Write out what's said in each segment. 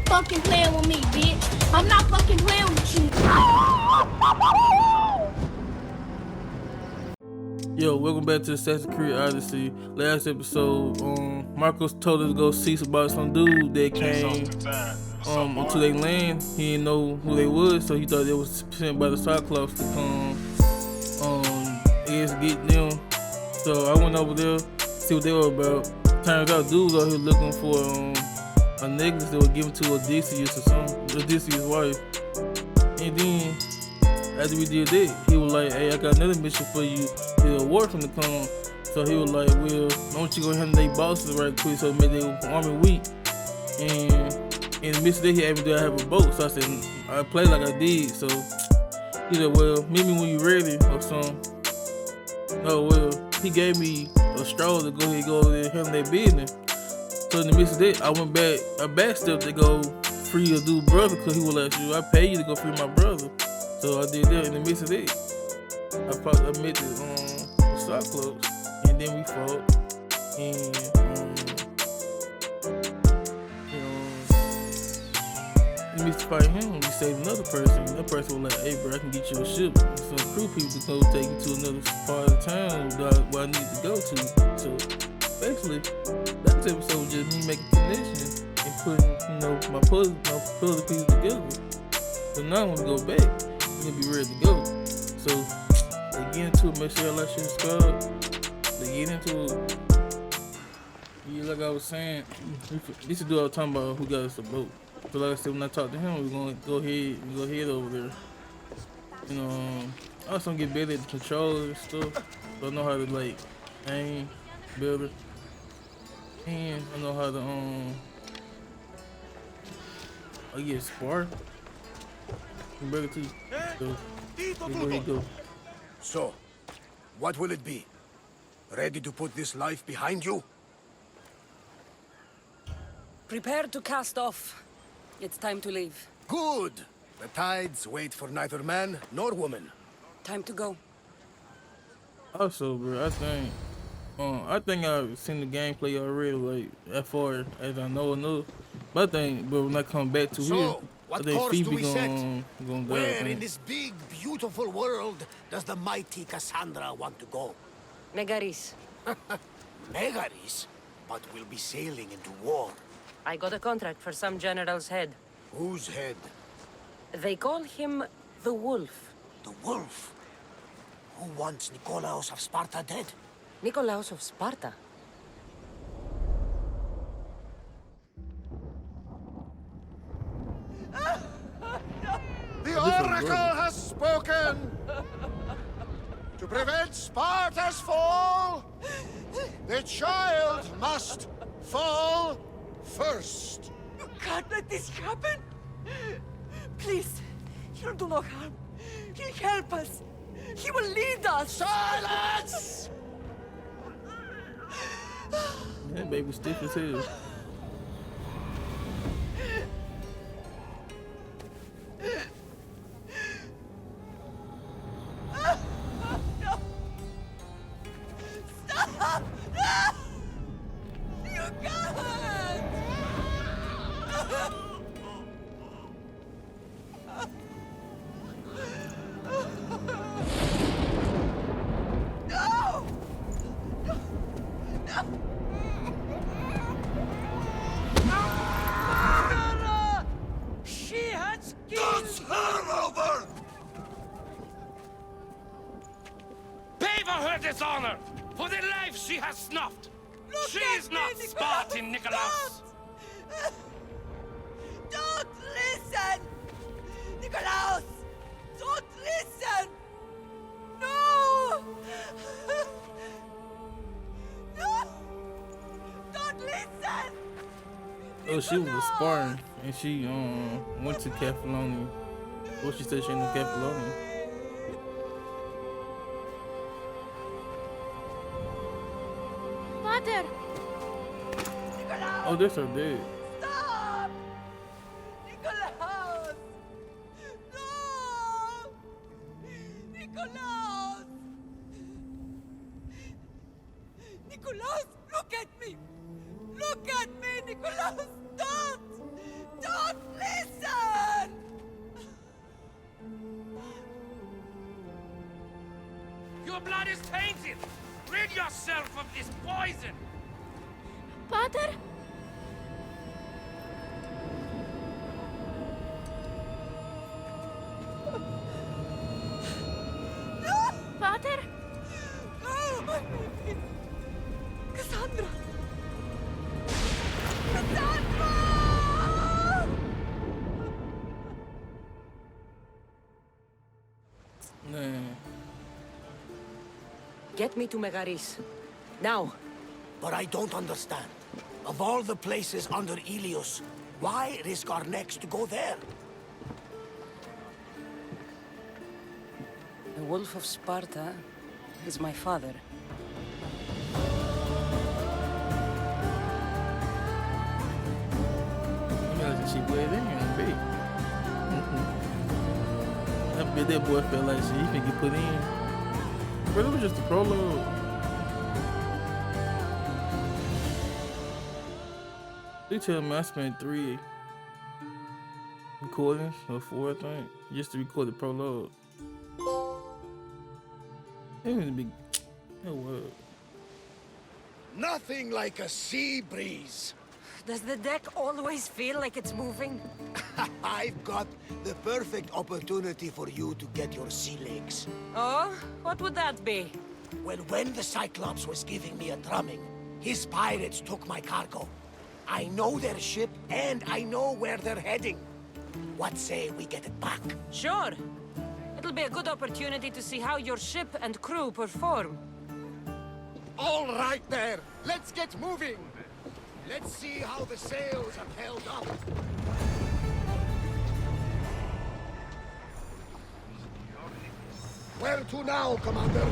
fucking playing with me, bitch. I'm not fucking playing with you. Yo, welcome back to Assassin's Creed Odyssey. Last episode, Marcos told us to go see about some dude that came onto their land. He didn't know who they was, so he thought they was sent by the Cyclops to come I guess get them. So I went over there, see what they were about. Turns out dudes out here looking for a necklace that was given to Odysseus or something, Odysseus' wife. And then after we did that, he was like, hey, I got another mission for you. The award from the come. So he was like, well, why don't you go handle their bosses right quick so it made their army weak. And in the midst of that, he asked me, do I have a boat? So I said, I played like I did. So he said, well, meet me when you ready or something. Oh, well, he gave me a straw to go ahead and go over there and handle their business. So in the midst of that, I went back, I backstepped to go free a dude's brother because he was like, I pay you to go free my brother. So I did that. In the midst of that, I met the Cyclops, and then we fought, and in the midst of fighting him, we saved another person. That person was like, hey bro, I can get you a ship, some crew people to go take you to another part of the town where I need to go to. So basically, that episode was just me making connections and putting, my puzzle pieces together. So now when we go back, we're gonna be ready to go. So they get into it, make sure y'all like, share, subscribe. They get into it. Yeah, like I was saying, this is dude I was talking about who got us a boat. So like I said, when I talk to him, we're gonna go ahead over there. I also get better at the controls and stuff. So I know how to like aim better. And I know how to I get spark. Better too. So there you go. So, what will it be? Ready to put this life behind you? Prepare to cast off. It's time to leave. Good! The tides wait for neither man nor woman. Time to go. Also, bro, I think I've seen the gameplay already, like as far as I know enough. But when I come back to here, I what think course do we Phoebe set? gonna die. Where in this big, beautiful world does the mighty Cassandra want to go? Megaris. Megaris? But we'll be sailing into war. I got a contract for some general's head. Whose head? They call him the Wolf. The Wolf? Who wants Nikolaos of Sparta dead? Nikolaos of Sparta? The Oracle has spoken! To prevent Sparta's fall, the child must fall first. You can't let this happen! Please, he'll do no harm. He'll help us. He will lead us. Silence! That baby stiff as hell. Stop! No! You can't! No! No! Murderer! She has killed... It's her over! Pay for her dishonor! For the life she has snuffed! Look She at is me, not Nikolaos! Spartan, Nikolaos! Don't listen! Nikolaos! Don't listen! No! No! Don't listen! Oh, she was a Spartan, and she went to Catalonia. What she said she in Catalonia. Father! Oh, that's her dad. Stop! Nikolaos! No! Nikolaos! Nikolaos, look at me! Look at me, Nikolaos! Don't! Don't listen! Your blood is tainted! Rid yourself of this poison! Pater? Pater? Oh, my baby! Cassandra! Cassandra! Man. Get me to Megaris. Now. But I don't understand. Of all the places under Ilios, why risk our necks to go there? The Wolf of Sparta is my father. She played in here, big. That bit that boy felt like she finna get put in. But it was just a prologue. They tell me I spent 3 recordings or 4, I think, just to record the prologue. It was big. It was. Nothing like a sea breeze. Does the deck always feel like it's moving? I've got the perfect opportunity for you to get your sea legs. Oh? What would that be? Well, when the Cyclops was giving me a drumming, his pirates took my cargo. I know their ship, and I know where they're heading. What say we get it back? Sure. It'll be a good opportunity to see how your ship and crew perform. All right there, let's get moving. Let's see how the sails have held up. Where to now, Commander?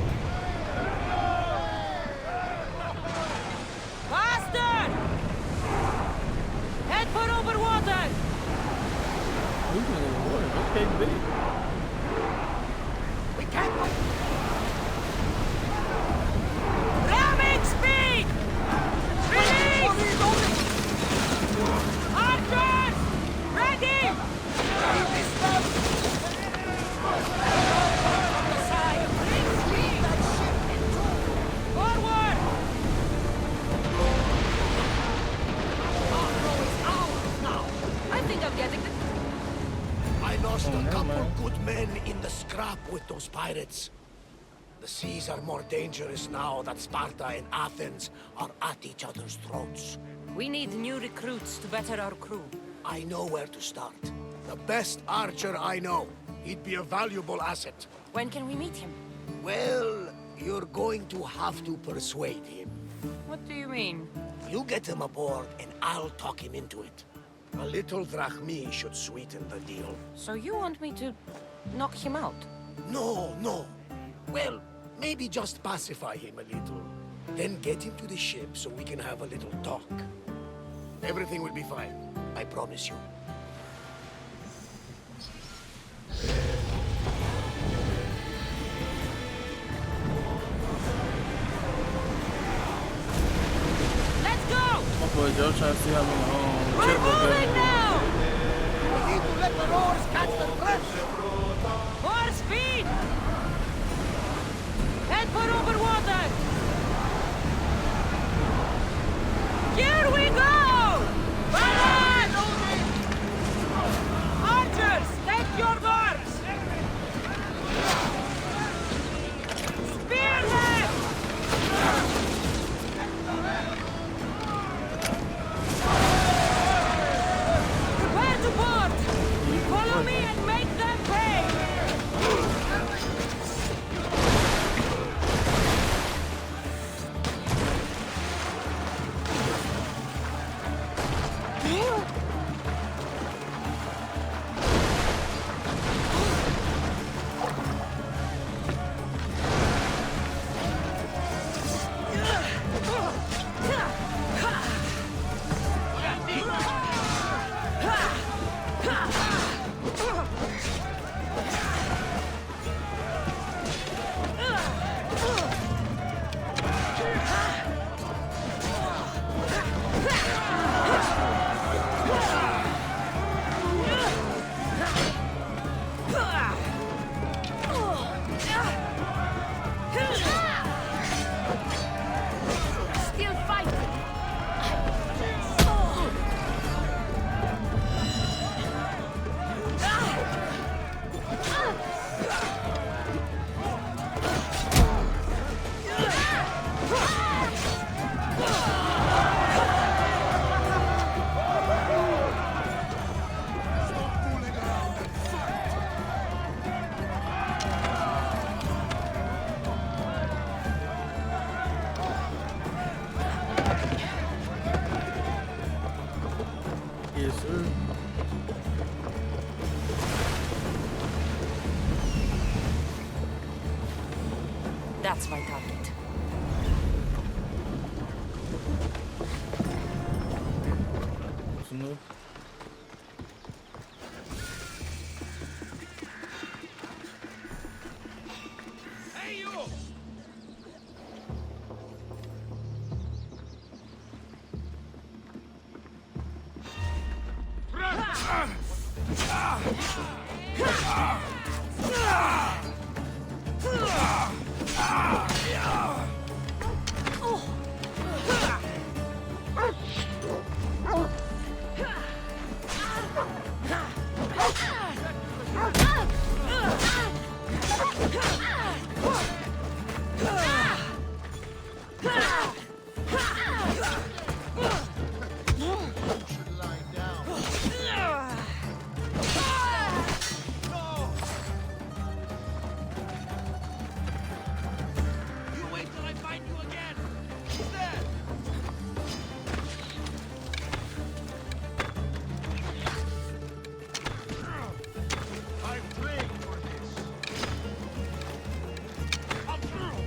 Faster! Head for over water! Moving in the water. Okay, big. We can't... Ramming speed! Release! Archers! Ready! Side, bring speed! Forward! I think I'm getting the... I lost a never couple mind. good men in the scrap with those pirates. The seas are more dangerous now that Sparta and Athens are at each other's throats. We need new recruits to better our crew. I know where to start. The best archer I know. He'd be a valuable asset. When can we meet him? Well, you're going to have to persuade him. What do you mean? You get him aboard and I'll talk him into it. A little drachmi should sweeten the deal. So you want me to knock him out? No, no. Well, maybe just pacify him a little. Then get him to the ship so we can have a little talk. Everything will be fine. I promise you. Let's go! My boy Joe trying to see how many We're checkbooks moving got. now! We need to let the oars catch the thresh! More speed! Head for over water! Here we go! Balance! Archers, take your marks! Spear them! Prepare to board! Follow me and make them pay! Yes, sir. That's my target. That's enough. Hey, you! You wait till I find you again! There! I'm trained for this. I'm through!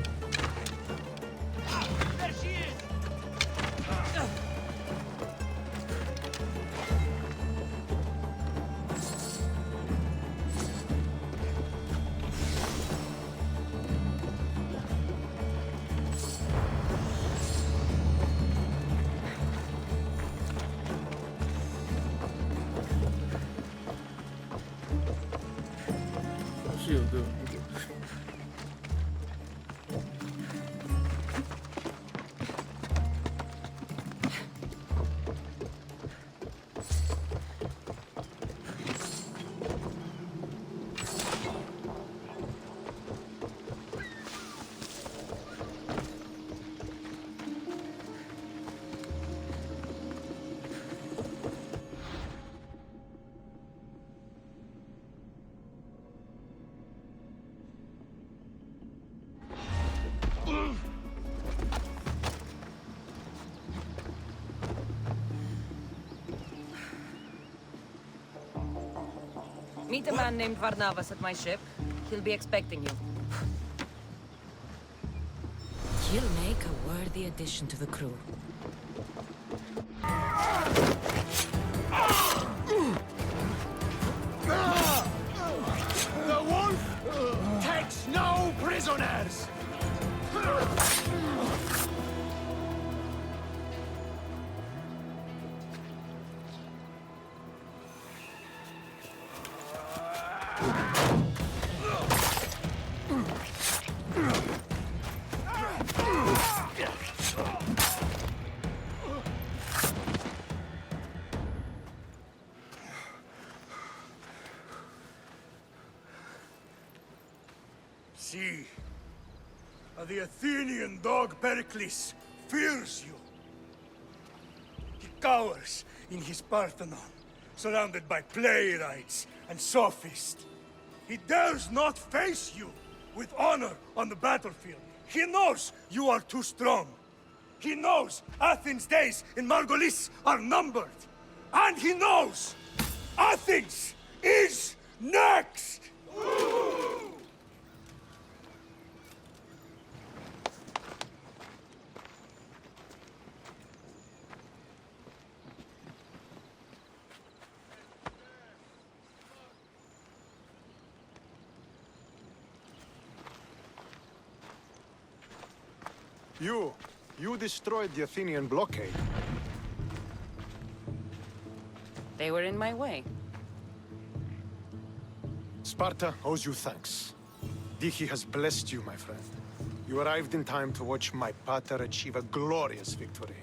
Ah, there she is! She'll do. Meet a man named Varnavas at my ship. He'll be expecting you. He'll make a worthy addition to the crew. The wolf takes no prisoners! See, the Athenian dog Pericles fears you. He cowers in his Parthenon, surrounded by playwrights and sophists. He dares not face you with honor on the battlefield. He knows you are too strong. He knows Athens' days in Margolis are numbered. And he knows Athens is next! You destroyed the Athenian blockade. They were in my way. Sparta owes you thanks. Dihi has blessed you, my friend. You arrived in time to watch my pater achieve a glorious victory.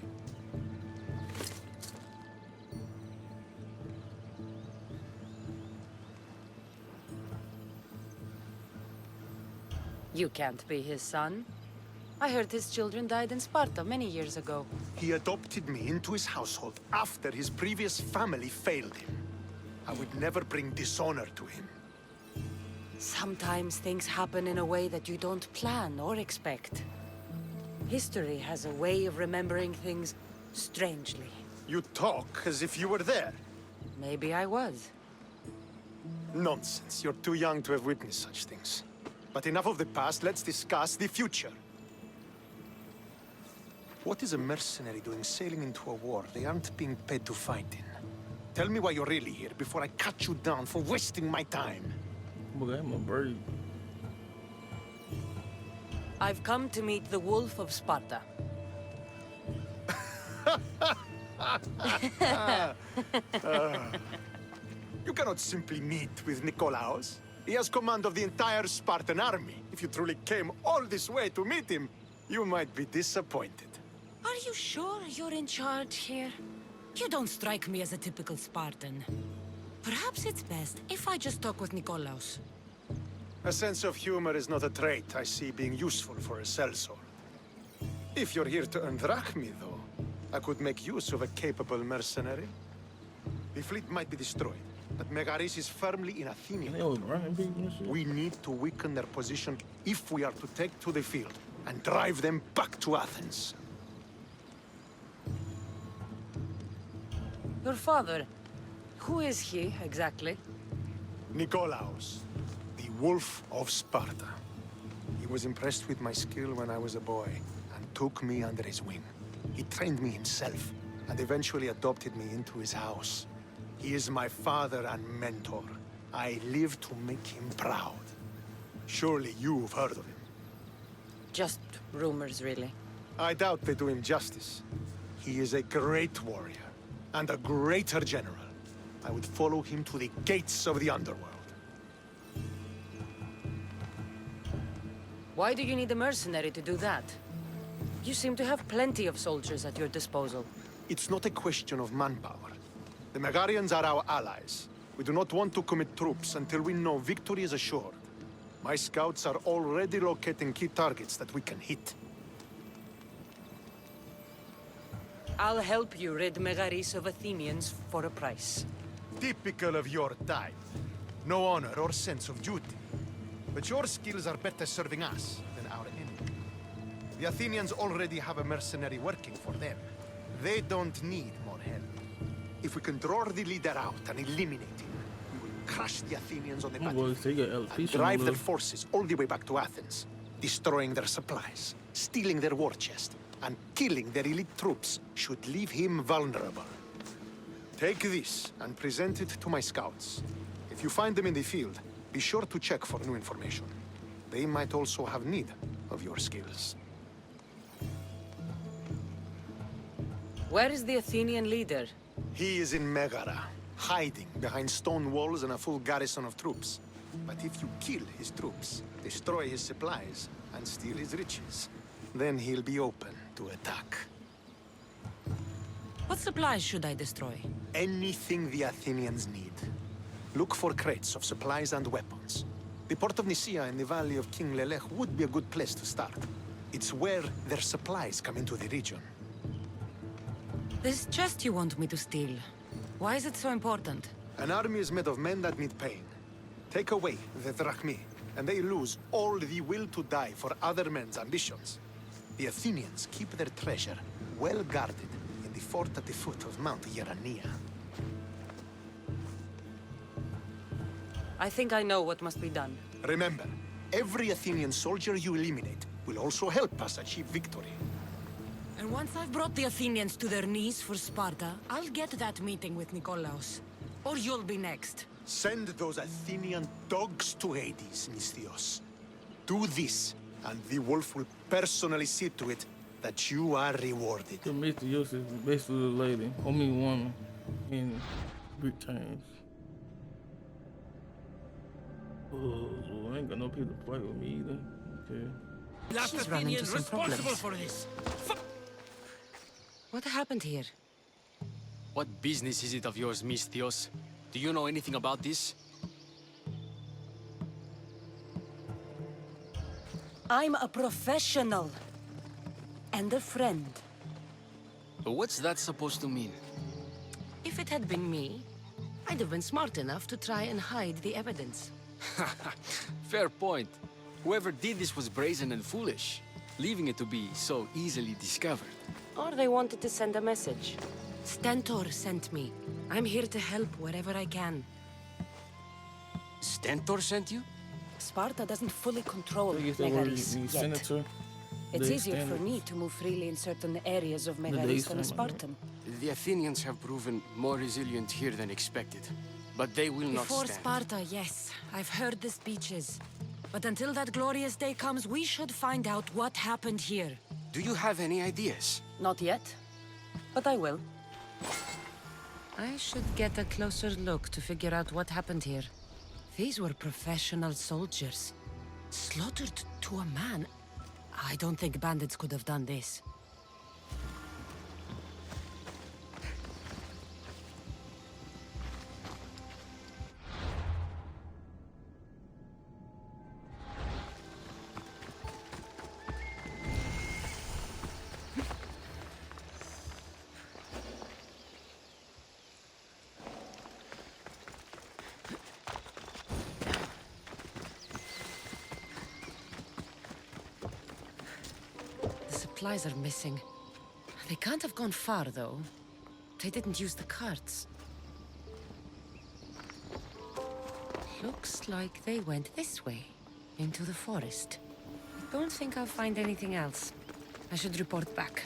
You can't be his son. I heard his children died in Sparta many years ago. He adopted me into his household after his previous family failed him. I would never bring dishonor to him. Sometimes things happen in a way that you don't plan or expect. History has a way of remembering things strangely. You talk as if you were there. Maybe I was. Nonsense. You're too young to have witnessed such things. But enough of the past, let's discuss the future. What is a mercenary doing sailing into a war they aren't being paid to fight in? Tell me why you're really here before I cut you down for wasting my time. Boy, I'm a bird. I've come to meet the Wolf of Sparta. You cannot simply meet with Nikolaos. He has command of the entire Spartan army. If you truly came all this way to meet him, you might be disappointed. Are you sure you're in charge here? You don't strike me as a typical Spartan. Perhaps it's best if I just talk with Nikolaos. A sense of humor is not a trait I see being useful for a sellsword. If you're here to earn drachmi, though, I could make use of a capable mercenary. The fleet might be destroyed, but Megaris is firmly in Athenian. They was running people and shit. We need to weaken their position if we are to take to the field and drive them back to Athens. Your father, who is he exactly? Nikolaos, the Wolf of Sparta. He was impressed with my skill when I was a boy and took me under his wing. He trained me himself and eventually adopted me into his house. He is my father and mentor. I live to make him proud. Surely you've heard of him. Just rumors, really. I doubt they do him justice. He is a great warrior and a greater general. I would follow him to the gates of the underworld. Why do you need a mercenary to do that? You seem to have plenty of soldiers at your disposal. It's not a question of manpower. The Megarians are our allies. We do not want to commit troops until we know victory is assured. My scouts are already locating key targets that we can hit. I'll help you rid Megaris of Athenians for a price. Typical of your type. No honor or sense of duty. But your skills are better serving us than our enemy. The Athenians already have a mercenary working for them. They don't need more help. If we can draw the leader out and eliminate him, we will crush the Athenians on the Boy, battlefield they got and alopecia drive on their the- forces all the way back to Athens, destroying their supplies, stealing their war chest, and killing their elite troops should leave him vulnerable. Take this and present it to my scouts. If you find them in the field, be sure to check for new information. They might also have need of your skills. Where is the Athenian leader? He is in Megara, hiding behind stone walls and a full garrison of troops. But if you kill his troops, destroy his supplies, and steal his riches, then he'll be open to attack. What supplies should I destroy? Anything the Athenians need. Look for crates of supplies and weapons. The port of Nicaea in the valley of King Lelech would be a good place to start. It's where their supplies come into the region. This chest you want me to steal. Why is it so important? An army is made of men that need pain. Take away the drachmi, and they lose all the will to die for other men's ambitions. The Athenians keep their treasure well guarded in the fort at the foot of Mount Yerania. I think I know what must be done. Remember, every Athenian soldier you eliminate will also help us achieve victory. And once I've brought the Athenians to their knees for Sparta, I'll get that meeting with Nikolaos. Or you'll be next. Send those Athenian dogs to Hades, Misthios. Do this, and the wolf will personally see to it that you are rewarded. The Mr. Yosef is basically a lady, I mean woman, in Greek terms. Oh, I ain't got no people to fight with me either. Okay. Last She's run into Athenians some responsible problems. for this. What happened here? What business is it of yours, Misthios? Do you know anything about this? I'm a professional. And a friend. But what's that supposed to mean? If it had been me, I'd have been smart enough to try and hide the evidence. Fair point. Whoever did this was brazen and foolish, leaving it to be so easily discovered. Or they wanted to send a message. Stentor sent me. I'm here to help wherever I can. Stentor sent you? Sparta doesn't fully control I guess that word Megaris means yet. senator. It's They easier for stand- me to move freely in certain areas of they Megaris than a stand like that. Spartan. The Athenians have proven more resilient here than expected. But they will not Before stand. Sparta, yes. I've heard the speeches. But until that glorious day comes, we should find out what happened here. Do you have any ideas? Not yet, but I will. I should get a closer look to figure out what happened here. These were professional soldiers. Slaughtered to a man. I don't think bandits could have done this. The supplies are missing. They can't have gone far, though. They didn't use the carts. Looks like they went this way, into the forest. Don't think I'll find anything else. I should report back.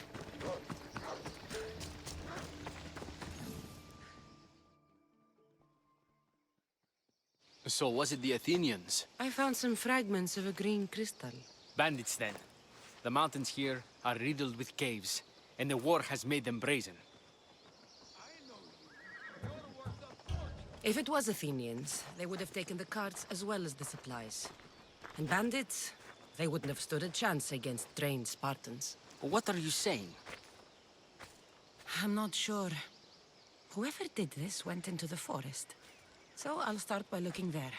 So was it the Athenians? I found some fragments of a green crystal. Bandits then. The mountains here are riddled with caves, and the war has made them brazen. If it was Athenians, they would have taken the carts as well as the supplies. And bandits, they wouldn't have stood a chance against trained Spartans. What are you saying? I'm not sure. Whoever did this went into the forest. So I'll start by looking there.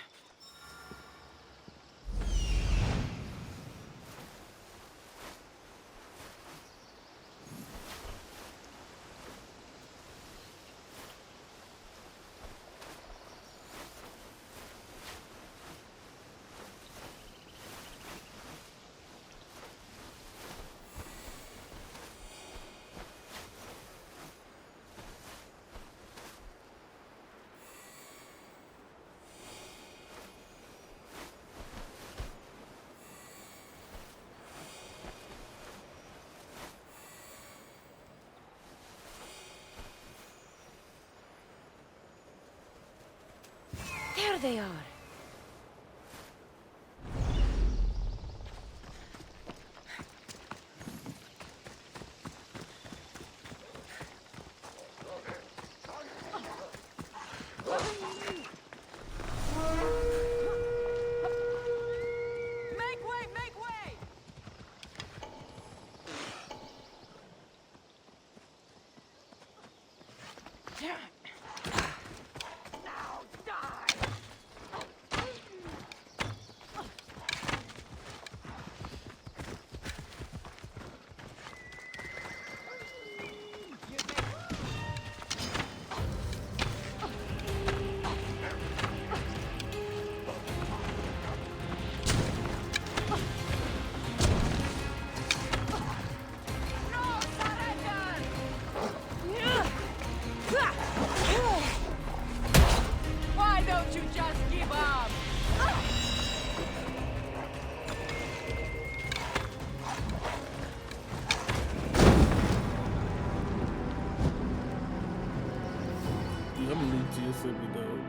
There they are. Make way! Make way! Now die! No surrender! Why don't you just give up? Yeah, I'm gonna leave to your city, dog.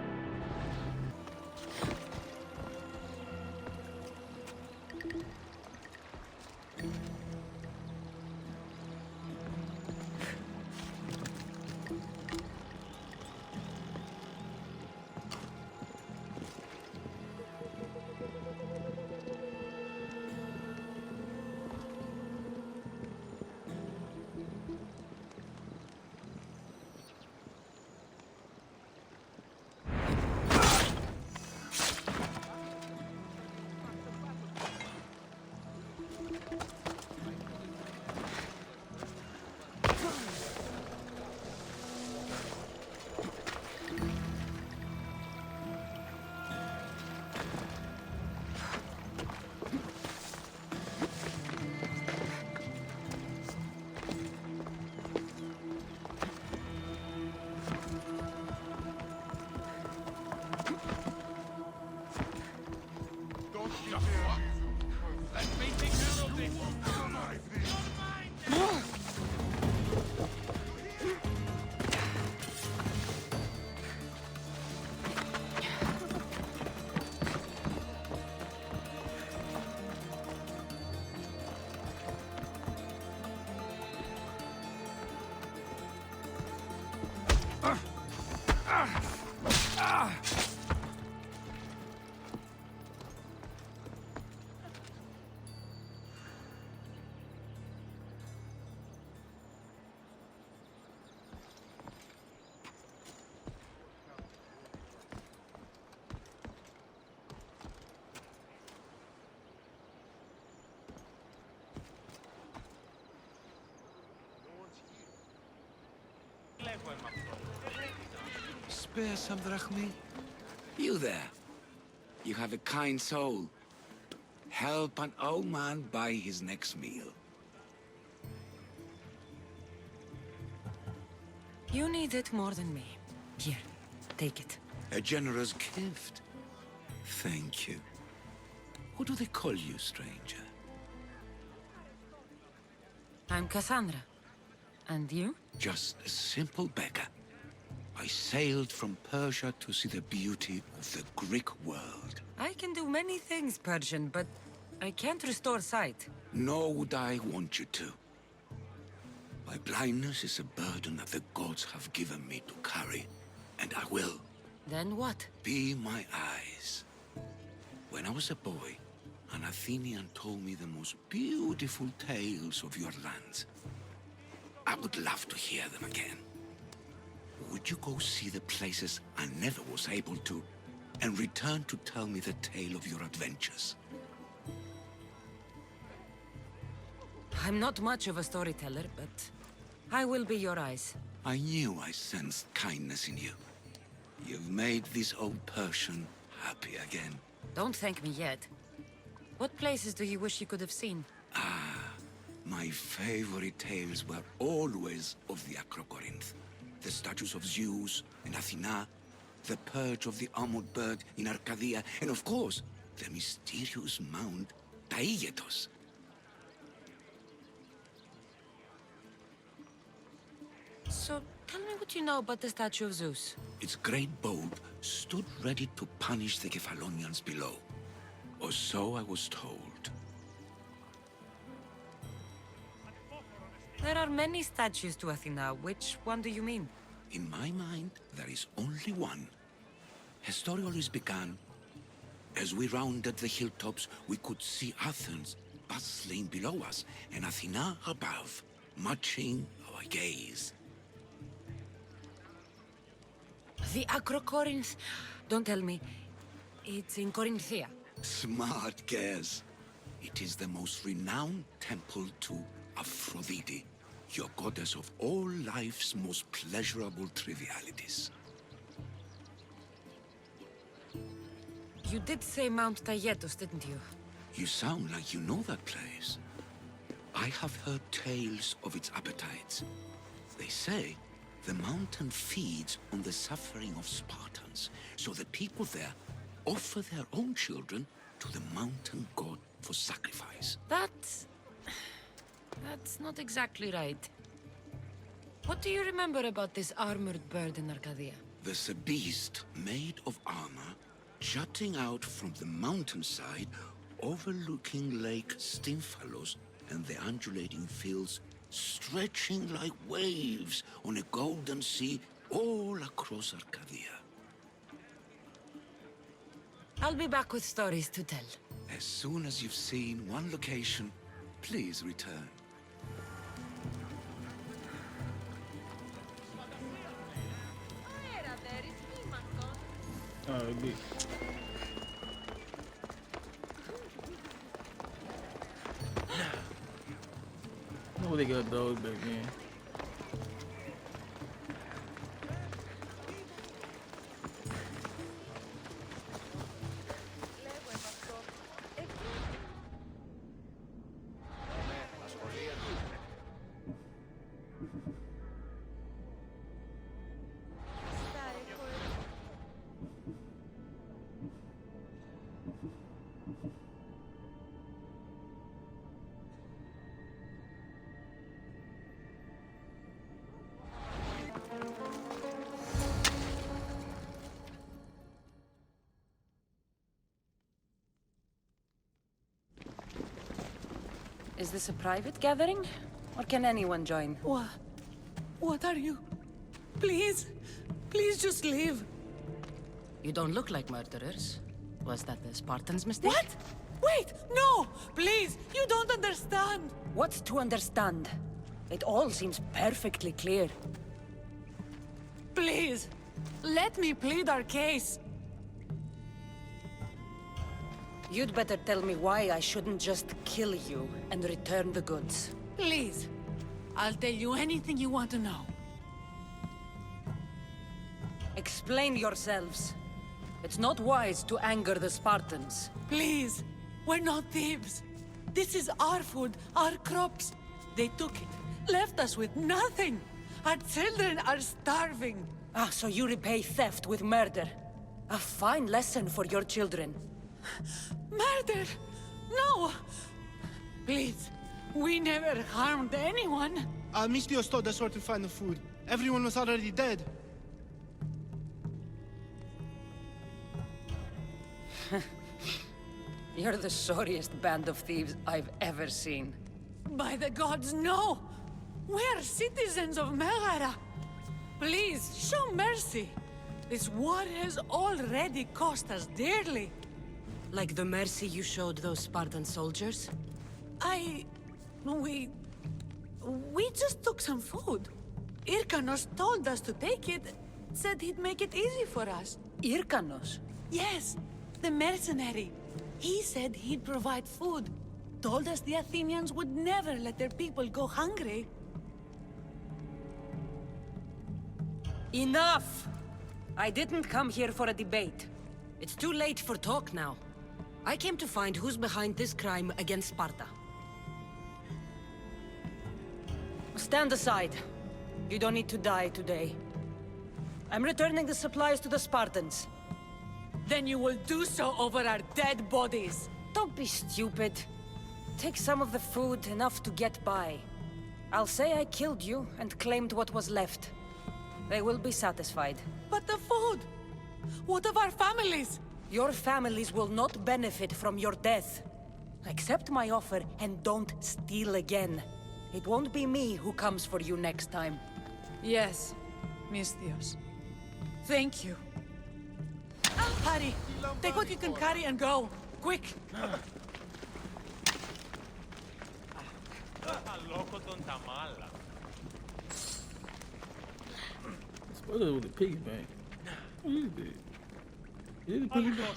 Spare some drachmi? You there. You have a kind soul. Help an old man buy his next meal. You need it more than me. Here, take it. A generous gift. Thank you. What do they call you, stranger? I'm Cassandra. And you? Just a simple beggar. I sailed from Persia to see the beauty of the Greek world. I can do many things, Persian, but I can't restore sight. Nor would I want you to. My blindness is a burden that the gods have given me to carry, and I will. Then what? Be my eyes. When I was a boy, an Athenian told me the most beautiful tales of your lands. I would love to hear them again. Would you go see the places I never was able to, and return to tell me the tale of your adventures? I'm not much of a storyteller, but I will be your eyes. I knew I sensed kindness in you. You've made this old Persian happy again. Don't thank me yet. What places do you wish you could have seen? My favorite tales were always of the Acrocorinth. The statues of Zeus and Athena, the perch of the armored bird in Arcadia, and of course, the mysterious mount Taigetos. So, tell me what you know about the statue of Zeus. Its great boat stood ready to punish the Kephalonians below. Or so I was told. There are many statues to Athena. Which one do you mean? In my mind, there is only one. Her story always began. As we rounded the hilltops, we could see Athens bustling below us, and Athena above, matching our gaze. The Acrocorinth? Don't tell me. It's in Corinthia. Smart guess. It is the most renowned temple to Aphrodite, your goddess of all life's most pleasurable trivialities. You did say Mount Taygetos, didn't you? You sound like you know that place. I have heard tales of its appetites. They say the mountain feeds on the suffering of Spartans, so the people there offer their own children to the mountain god for sacrifice. That's not exactly right. What do you remember about this armored bird in Arcadia? There's a beast made of armor jutting out from the mountainside, overlooking Lake Stymphalos and the undulating fields stretching like waves on a golden sea all across Arcadia. I'll be back with stories to tell. As soon as you've seen one location, please return. Alright, no, they got those back then. Is this a private gathering? Or can anyone join? What are you? Please. Please just leave. You don't look like murderers. Was that the Spartans' mistake? What? Wait, no! Please, you don't understand. What's to understand? It all seems perfectly clear. Please, let me plead our case. You'd better tell me why I shouldn't just kill you and return the goods. Please, I'll tell you anything you want to know. Explain yourselves. It's not wise to anger the Spartans. Please, we're not thieves. This is our food, our crops. They took it, left us with nothing. Our children are starving. Ah, so you repay theft with murder. A fine lesson for your children. Murder? No! Please, we never harmed anyone. Misthios told us where to find the food. Everyone was already dead. You're the sorriest band of thieves I've ever seen. By the gods, no! We're citizens of Megara. Please, show mercy. This war has already cost us dearly. Like the mercy you showed those Spartan soldiers? We just took some food. Irkanos told us to take it, said he'd make it easy for us. Irkanos? Yes, the mercenary. He said he'd provide food. Told us the Athenians would never let their people go hungry. Enough! I didn't come here for a debate. It's too late for talk now. I came to find who's behind this crime against Sparta. Stand aside. You don't need to die today. I'm returning the supplies to the Spartans. Then you will do so over our dead bodies. Don't be stupid. Take some of the food, enough to get by. I'll say I killed you and claimed what was left. They will be satisfied. But the food! What of our families? Your families will not benefit from your death. Accept my offer and don't steal again. It won't be me who comes for you next time. Yes, Misthios. Thank you. Hurry! Take what you can carry and go! Quick! Spoiler with the piggy bank. What is it? Is it a piggy bank?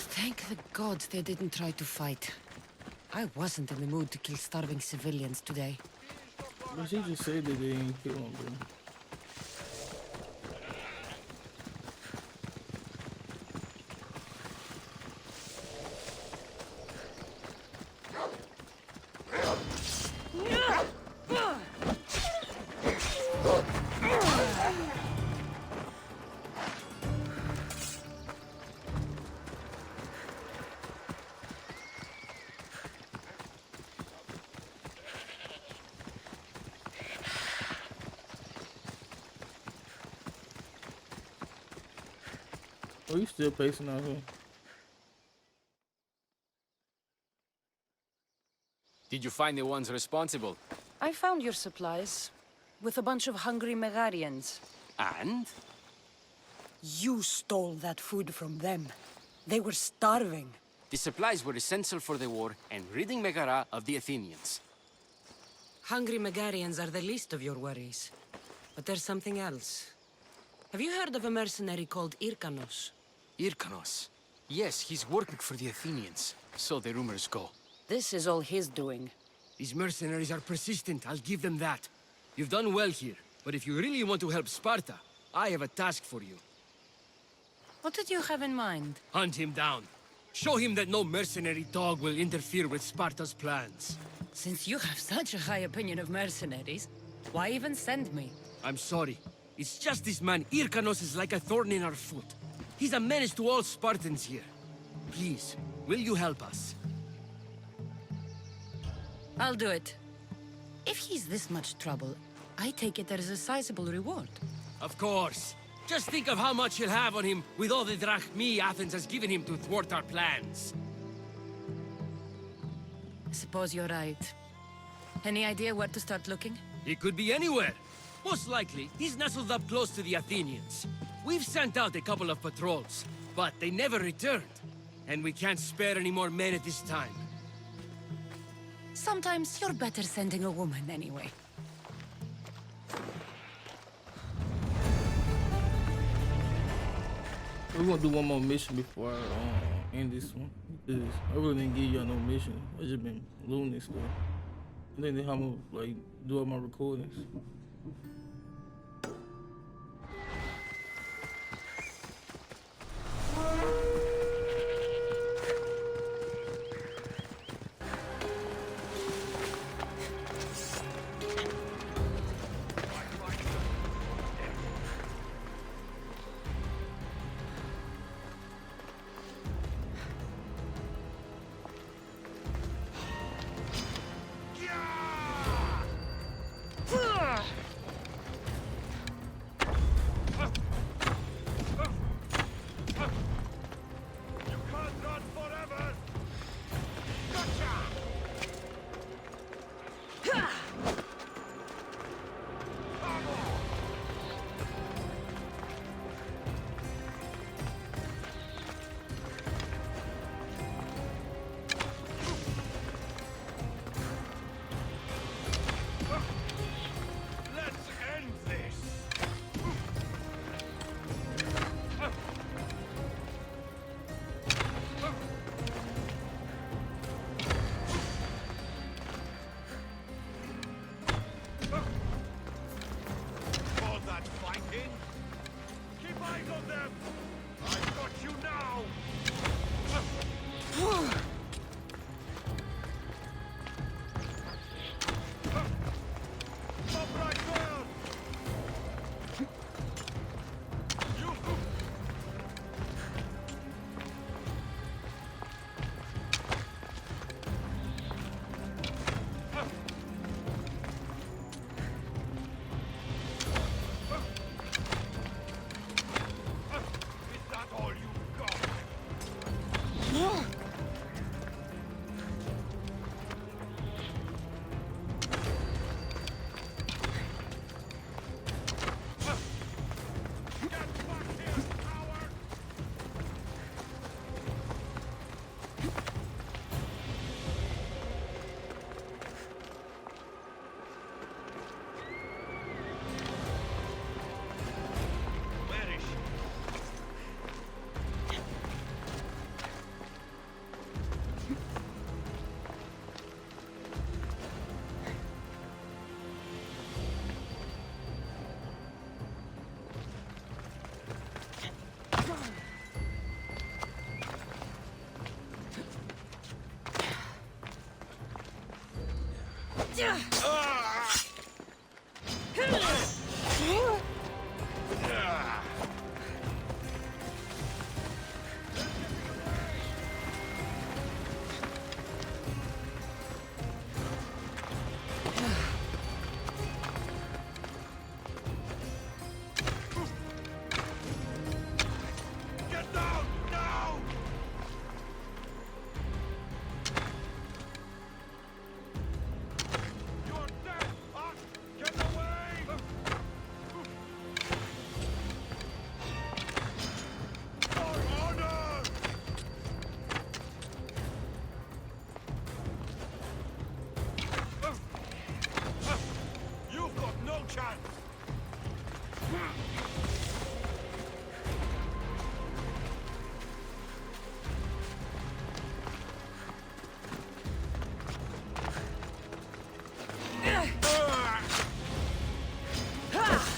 Thank the gods they didn't try to fight. I wasn't in the mood to kill starving civilians today. But she just said that they ain't kill him, bro. Oh, you still pacing out here? Did you find the ones responsible? I found your supplies, with a bunch of hungry Megarians. And? You stole that food from them. They were starving. The supplies were essential for the war and ridding Megara of the Athenians. Hungry Megarians are the least of your worries. But there's something else. Have you heard of a mercenary called Irkanos? Irkanos? Yes, he's working for the Athenians. So the rumors go. This is all his doing. These mercenaries are persistent, I'll give them that. You've done well here, but if you really want to help Sparta, I have a task for you. What did you have in mind? Hunt him down. Show him that no mercenary dog will interfere with Sparta's plans. Since you have such a high opinion of mercenaries, why even send me? I'm sorry. It's just this man Irkanos is like a thorn in our foot. He's a menace to all Spartans here. Please, will you help us? I'll do it. If he's this much trouble, I take it there is a sizable reward. Of course. Just think of how much he'll have on him with all the drachmae Athens has given him to thwart our plans. Suppose you're right. Any idea where to start looking? He could be anywhere. Most likely, he's nestled up close to the Athenians. We've sent out a couple of patrols, but they never returned. And we can't spare any more men at this time. Sometimes you're better sending a woman anyway. We're gonna do one more mission before I end this one. Because I really didn't give y'all no mission. I just been looting this stuff. I think that's how I'm gonna like do all my recordings.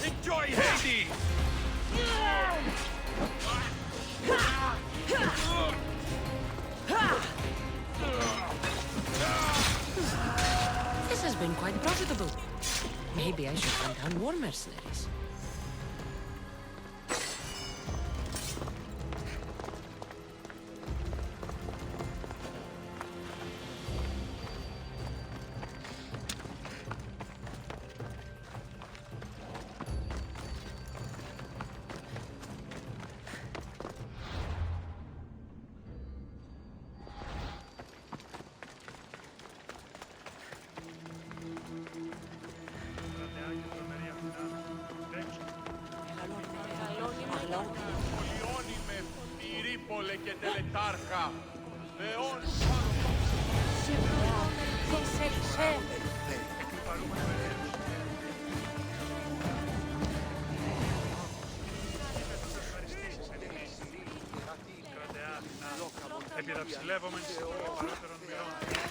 Enjoy Hades! This has been quite profitable. Maybe I should hunt down more mercenaries. Επιραψιλεύομεν στην παρότερων μοιρών.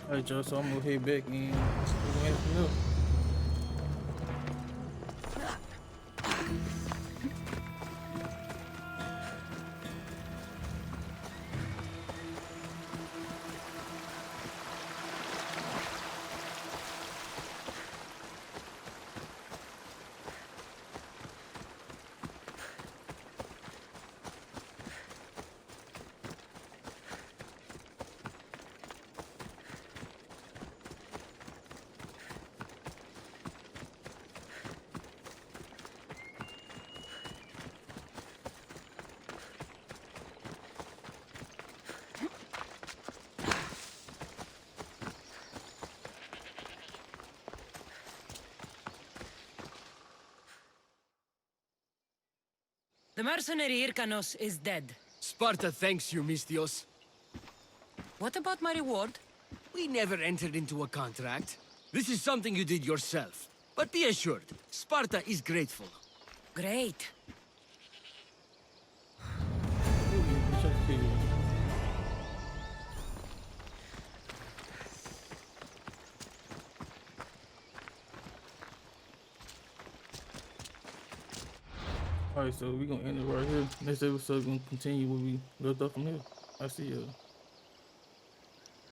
Alright, y'all, so I'm gonna head back and we're gonna from there. The mercenary Hyrcanos is dead. Sparta thanks you, Misthios. What about my reward? We never entered into a contract. This is something you did yourself. But be assured, Sparta is grateful. Great. Alright, so we're gonna end it right here. Next episode, we're gonna continue where we left off from here. I see y'all.